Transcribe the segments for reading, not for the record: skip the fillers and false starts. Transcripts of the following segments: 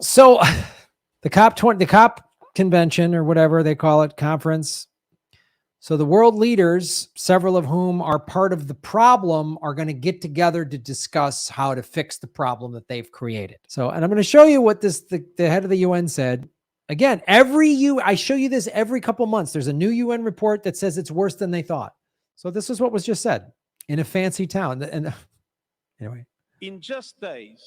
So the COP convention, or whatever they call it, conference. So the world leaders, several of whom are part of the problem, are going to get together to discuss how to fix the problem that they've created. So, and I'm going to show you what the head of the UN said. Again, I show you this every couple months. There's a new UN report that says it's worse than they thought. So this is what was just said in a fancy town. And anyway. In just days,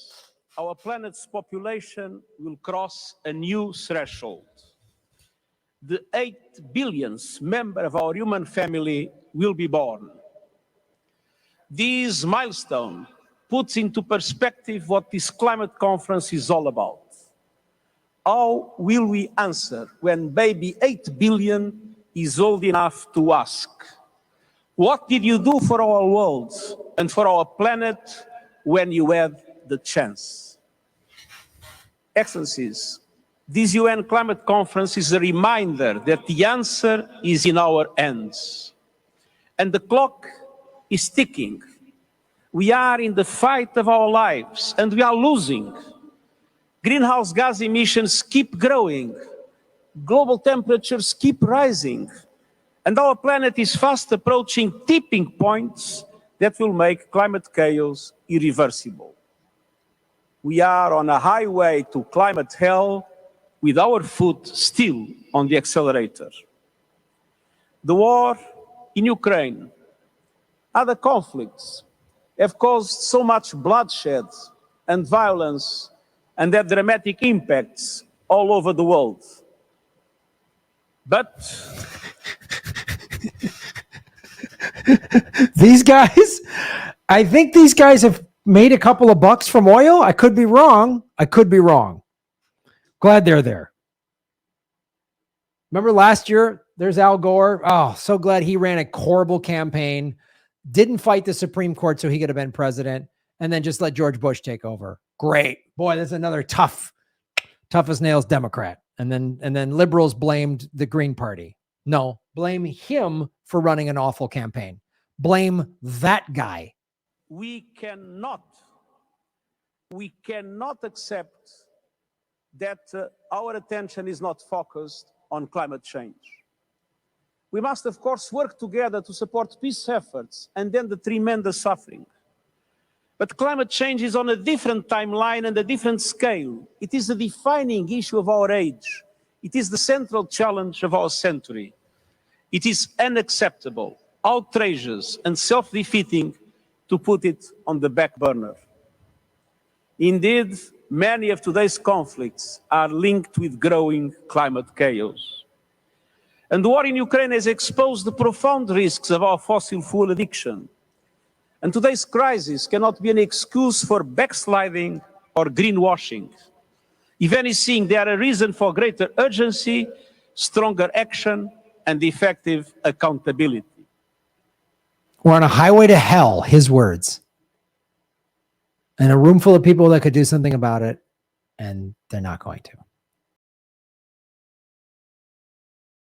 our planet's population will cross a new threshold. The 8 billionth member of our human family will be born. This milestone puts into perspective what this climate conference is all about. How will we answer when baby 8 billion is old enough to ask, what did you do for our world and for our planet when you had the chance? Excellencies, this UN climate conference is a reminder that the answer is in our hands. And the clock is ticking. We are in the fight of our lives and we are losing. Greenhouse gas emissions keep growing. Global temperatures keep rising. And our planet is fast approaching tipping points that will make climate chaos irreversible. We are on a highway to climate hell with our foot still on the accelerator. The war in Ukraine, other conflicts have caused so much bloodshed and violence and have dramatic impacts all over the world. But these guys, I think these guys have made a couple of bucks from oil. I could be wrong. Glad they're there. Remember last year, there's Al Gore. Oh, so glad he ran a horrible campaign, didn't fight the Supreme Court so he could have been president, and then just let George Bush take over. Great. Boy, that's another tough as nails Democrat. And then liberals blamed the Green Party. No, blame him for running an awful campaign. Blame that guy. We cannot accept that our attention is not focused on climate change. We must, of course, work together to support peace efforts and end the tremendous suffering. But climate change is on a different timeline and a different scale. It is a defining issue of our age. It is the central challenge of our century. It is unacceptable, outrageous, and self-defeating to put it on the back burner. Indeed, many of today's conflicts are linked with growing climate chaos. And the war in Ukraine has exposed the profound risks of our fossil fuel addiction. And today's crisis cannot be an excuse for backsliding or greenwashing. If anything, they are a reason for greater urgency, stronger action, and effective accountability. We're on a highway to hell, his words. And a room full of people that could do something about it, and they're not going to.